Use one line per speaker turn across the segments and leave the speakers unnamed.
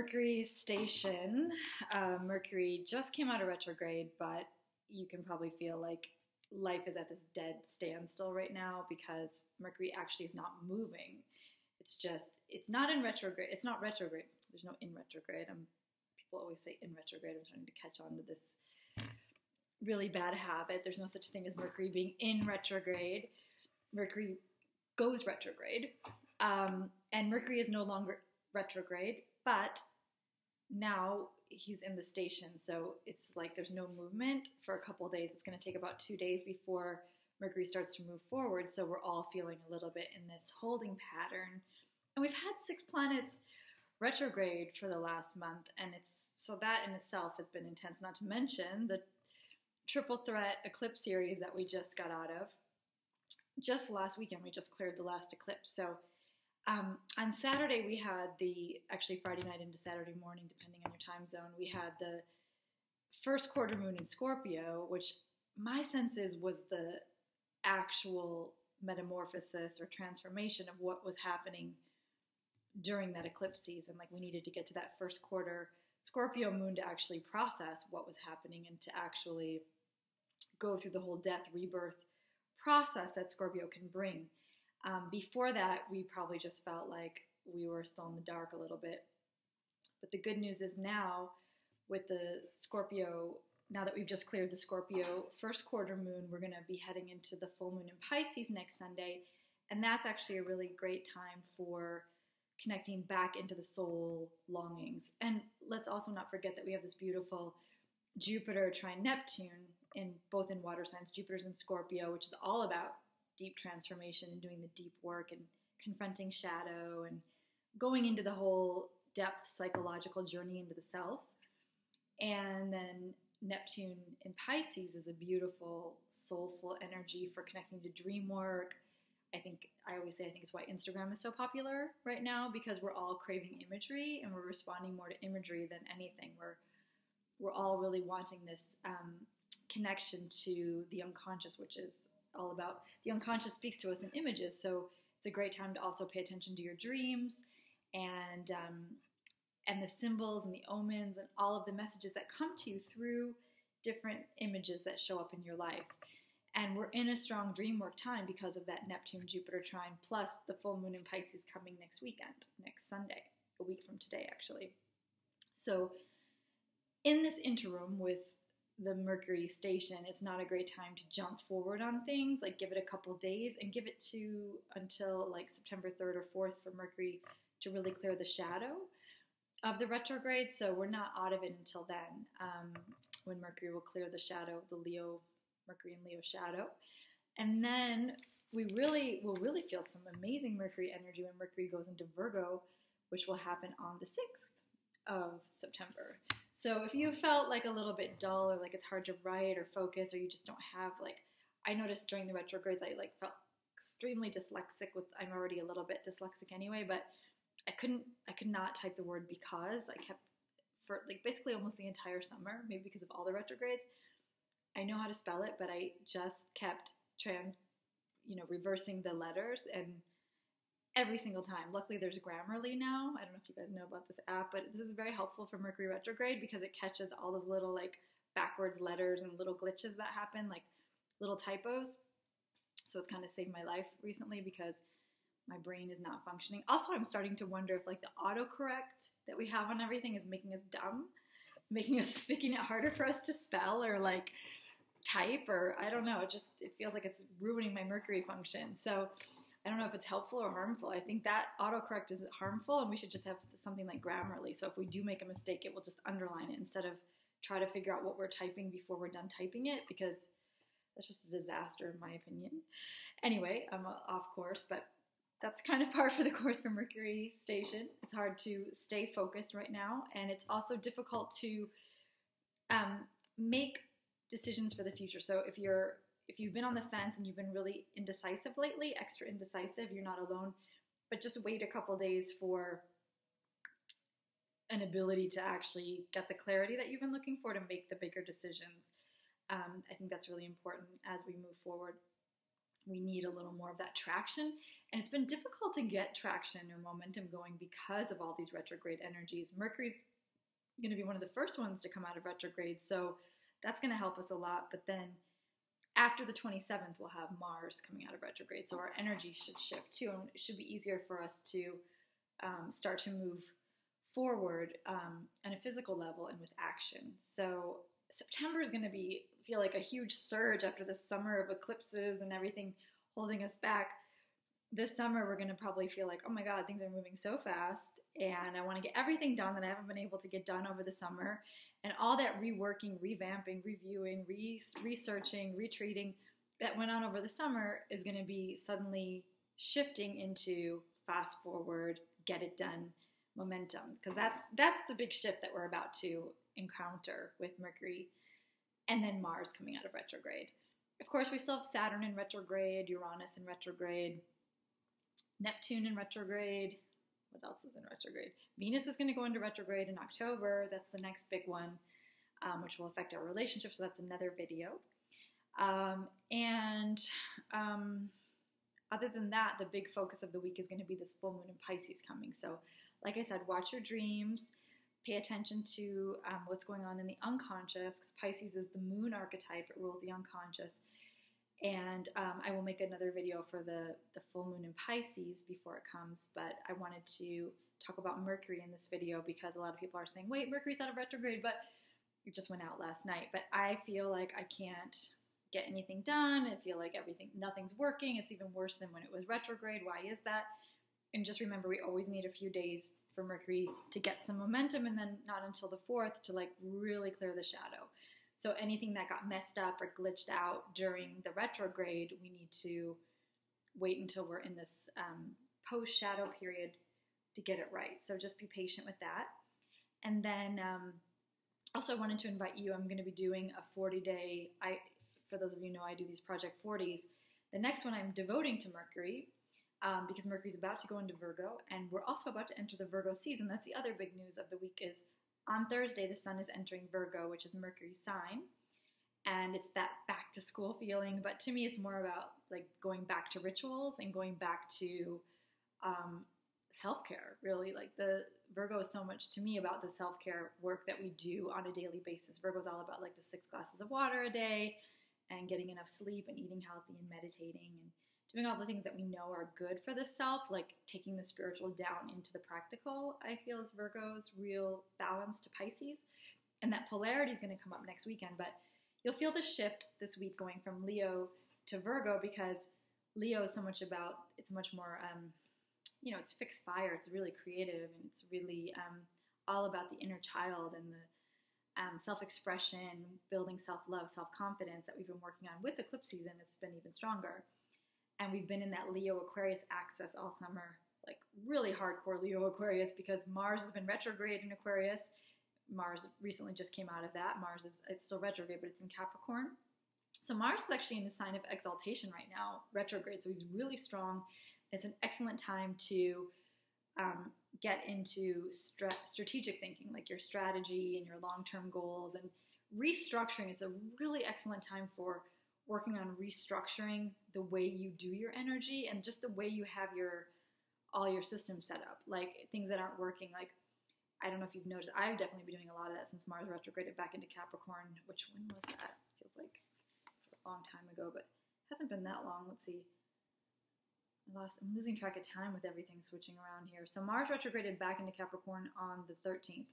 Mercury station. Mercury just came out of retrograde, but you can probably feel like life is at this dead standstill right now because Mercury actually is not moving. It's not in retrograde. It's not retrograde. There's no in retrograde. People always say in retrograde. I'm starting to catch on to this really bad habit. There's no such thing as Mercury being in retrograde. Mercury goes retrograde. And Mercury is no longer retrograde, but now he's in the station, so it's like there's no movement for a couple of days. It's going to take about 2 days before Mercury starts to move forward, so we're all feeling a little bit in this holding pattern. And we've had 6 planets retrograde for the last month, and so that in itself has been intense, not to mention the triple threat eclipse series that we just got out of. Just last weekend, we just cleared the last eclipse, so on Saturday, we had actually Friday night into Saturday morning, depending on your time zone, we had the first quarter moon in Scorpio, which my sense was the actual metamorphosis or transformation of what was happening during that eclipse season. Like, we needed to get to that first quarter Scorpio moon to actually process what was happening and to actually go through the whole death, rebirth process that Scorpio can bring. Before that, we probably just felt like we were still in the dark a little bit. But the good news is now, with the Scorpio, now that we've just cleared the Scorpio first quarter moon, we're going to be heading into the full moon in Pisces next Sunday. And that's actually a really great time for connecting back into the soul longings. And let's also not forget that we have this beautiful Jupiter trine Neptune both in water signs. Jupiter's in Scorpio, which is all about deep transformation and doing the deep work and confronting shadow and going into the whole depth psychological journey into the self. And then Neptune in Pisces is a beautiful, soulful energy for connecting to dream work. I always say it's why Instagram is so popular right now, because we're all craving imagery and we're responding more to imagery than anything. We're all really wanting this connection to the unconscious, which is all about the unconscious speaks to us in images. So it's a great time to also pay attention to your dreams and the symbols and the omens and all of the messages that come to you through different images that show up in your life. And we're in a strong dream work time because of that Neptune-Jupiter trine, plus the full moon in Pisces coming next weekend, next Sunday, a week from today, actually. So in this interim with the Mercury station, it's not a great time to jump forward on things. Like, give it a couple days and give it until like September 3rd or 4th for Mercury to really clear the shadow of the retrograde. So we're not out of it until then, when Mercury will clear the shadow, the Mercury and Leo shadow. And then we will really feel some amazing Mercury energy when Mercury goes into Virgo, which will happen on the 6th of September. So if you felt like a little bit dull or like it's hard to write or focus, or you just don't have I noticed during the retrogrades I felt extremely dyslexic I'm already a little bit dyslexic anyway, but I could not type the word because. I kept for basically almost the entire summer, maybe because of all the retrogrades. I know how to spell it, but I just kept reversing the letters and every single time. Luckily, there's Grammarly now. I don't know if you guys know about this app, but this is very helpful for Mercury retrograde because it catches all those little backwards letters and little glitches that happen, like little typos. So it's kind of saved my life recently because my brain is not functioning. Also, I'm starting to wonder if the autocorrect that we have on everything is making us dumb, making it harder for us to spell or type, or I don't know. It feels like it's ruining my Mercury function. So I don't know if it's helpful or harmful. I think that autocorrect is harmful, and we should just have something like Grammarly. So if we do make a mistake, it will just underline it instead of try to figure out what we're typing before we're done typing it, because that's just a disaster in my opinion. Anyway, I'm off course, but that's kind of par for the course for Mercury station. It's hard to stay focused right now, and it's also difficult to make decisions for the future. So if you've been on the fence and you've been really indecisive lately, extra indecisive, you're not alone, but just wait a couple days for an ability to actually get the clarity that you've been looking for to make the bigger decisions. I think that's really important as we move forward. we need a little more of that traction. And it's been difficult to get traction or momentum going because of all these retrograde energies. Mercury's going to be one of the first ones to come out of retrograde, so that's going to help us a lot. But then after the 27th, we'll have Mars coming out of retrograde, so our energy should shift too, and it should be easier for us to start to move forward on a physical level and with action. So September is going to feel like a huge surge after the summer of eclipses and everything holding us back. This summer, we're going to probably feel like, oh my God, things are moving so fast, and I want to get everything done that I haven't been able to get done over the summer. And all that reworking, revamping, reviewing, researching, retreating that went on over the summer is going to be suddenly shifting into fast forward, get it done momentum. Because that's the big shift that we're about to encounter with Mercury and then Mars coming out of retrograde. Of course, we still have Saturn in retrograde, Uranus in retrograde, Neptune in retrograde. What else is in retrograde? Venus is going to go into retrograde in October. That's the next big one, which will affect our relationships. So that's another video. Other than that, the big focus of the week is going to be this full moon in Pisces coming. So like I said, watch your dreams. Pay attention to what's going on in the unconscious, because Pisces is the moon archetype. It rules the unconscious. And I will make another video for the full moon in Pisces before it comes, but I wanted to talk about Mercury in this video because a lot of people are saying, wait, Mercury's out of retrograde, but it just went out last night. But I feel like I can't get anything done. I feel like nothing's working. It's even worse than when it was retrograde. Why is that? And just remember, we always need a few days for Mercury to get some momentum, and then not until the 4th to like really clear the shadow. So anything that got messed up or glitched out during the retrograde, we need to wait until we're in this post-shadow period to get it right. So just be patient with that. And then also I wanted to invite you, I'm going to be doing a 40-day, for those of you who know I do these Project 40s. The next one I'm devoting to Mercury because Mercury's about to go into Virgo, and we're also about to enter the Virgo season. That's the other big news of the week is on Thursday, the sun is entering Virgo, which is Mercury's sign, and it's that back to school feeling. But to me, it's more about like going back to rituals and going back to self-care, really. Like the Virgo is so much to me about the self-care work that we do on a daily basis. Virgo is all about like the 6 glasses of water a day and getting enough sleep and eating healthy and meditating and doing all the things that we know are good for the self, like taking the spiritual down into the practical, I feel is Virgo's real balance to Pisces. And that polarity is going to come up next weekend, but you'll feel the shift this week going from Leo to Virgo, because Leo is so much about, it's much more, it's fixed fire, it's really creative, and it's really all about the inner child and the self-expression, building self-love, self-confidence that we've been working on. With eclipse season, it's been even stronger. And we've been in that Leo-Aquarius axis all summer, like really hardcore Leo-Aquarius, because Mars has been retrograde in Aquarius. Mars recently just came out of that. It's still retrograde, but it's in Capricorn. So Mars is actually in the sign of exaltation right now, retrograde. So he's really strong. It's an excellent time to get into strategic thinking, like your strategy and your long-term goals and restructuring. It's a really excellent time for working on restructuring the way you do your energy and just the way you have all your systems set up, like things that aren't working. Like, I don't know if you've noticed, I've definitely been doing a lot of that since Mars retrograded back into Capricorn, which when was that? Feels like a long time ago, but it hasn't been that long. Let's see. I'm losing track of time with everything switching around here. So Mars retrograded back into Capricorn on the 13th.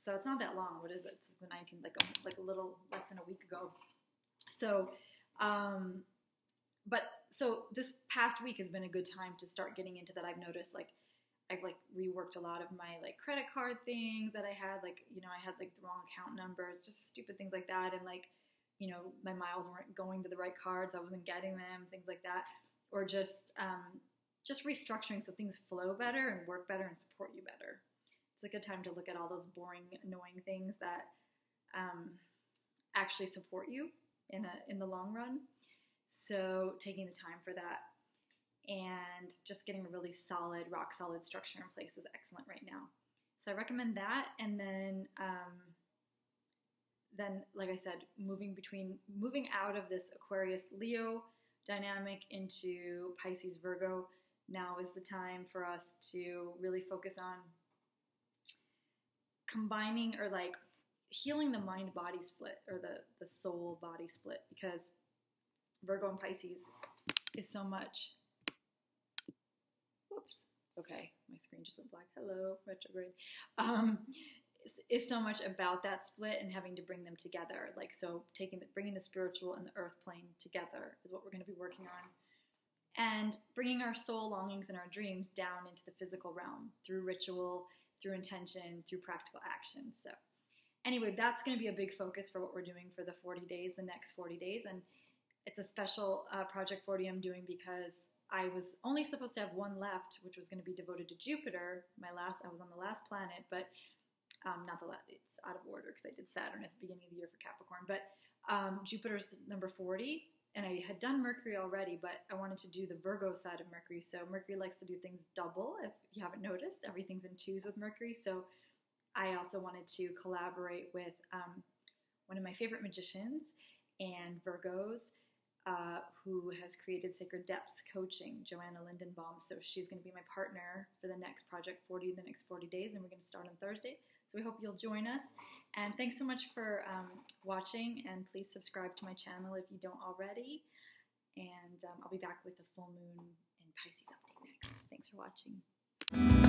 So it's not that long. What is it? It's the 19th, like a little less than a week ago. So, so this past week has been a good time to start getting into that. I've noticed, I've reworked a lot of my credit card things that I had, I had the wrong account numbers, just stupid things like that. And my miles weren't going to the right cards. I wasn't getting them, things like that. Or just restructuring so things flow better and work better and support you better. It's a good time to look at all those boring, annoying things that, actually support you in the long run. So taking the time for that and just getting a really solid, rock solid structure in place is excellent right now. So I recommend that. And then like I said, moving out of this Aquarius Leo dynamic into Pisces, Virgo, now is the time for us to really focus on combining or like healing the mind-body split or the soul-body split, because Virgo and Pisces is so much. Whoops. Okay, my screen just went black. Hello, retrograde. Is so much about that split and having to bring them together. Like, so bringing the spiritual and the earth plane together is what we're going to be working on. And bringing our soul longings and our dreams down into the physical realm through ritual, through intention, through practical action. So anyway, that's going to be a big focus for what we're doing for the 40 days, the next 40 days. And it's a special Project 40 I'm doing because I was only supposed to have one left, which was going to be devoted to Jupiter. I was on the last planet, but not the last, it's out of order because I did Saturn at the beginning of the year for Capricorn. But Jupiter's number 40, and I had done Mercury already, but I wanted to do the Virgo side of Mercury. So Mercury likes to do things double, if you haven't noticed. Everything's in twos with Mercury. So I also wanted to collaborate with one of my favorite magicians and Virgos, who has created Sacred Depths Coaching, Joanna Lindenbaum. So she's going to be my partner for the next Project 40, the next 40 days, and we're going to start on Thursday. So we hope you'll join us. And thanks so much for watching, and please subscribe to my channel if you don't already. And I'll be back with the full moon in Pisces update next. Thanks for watching.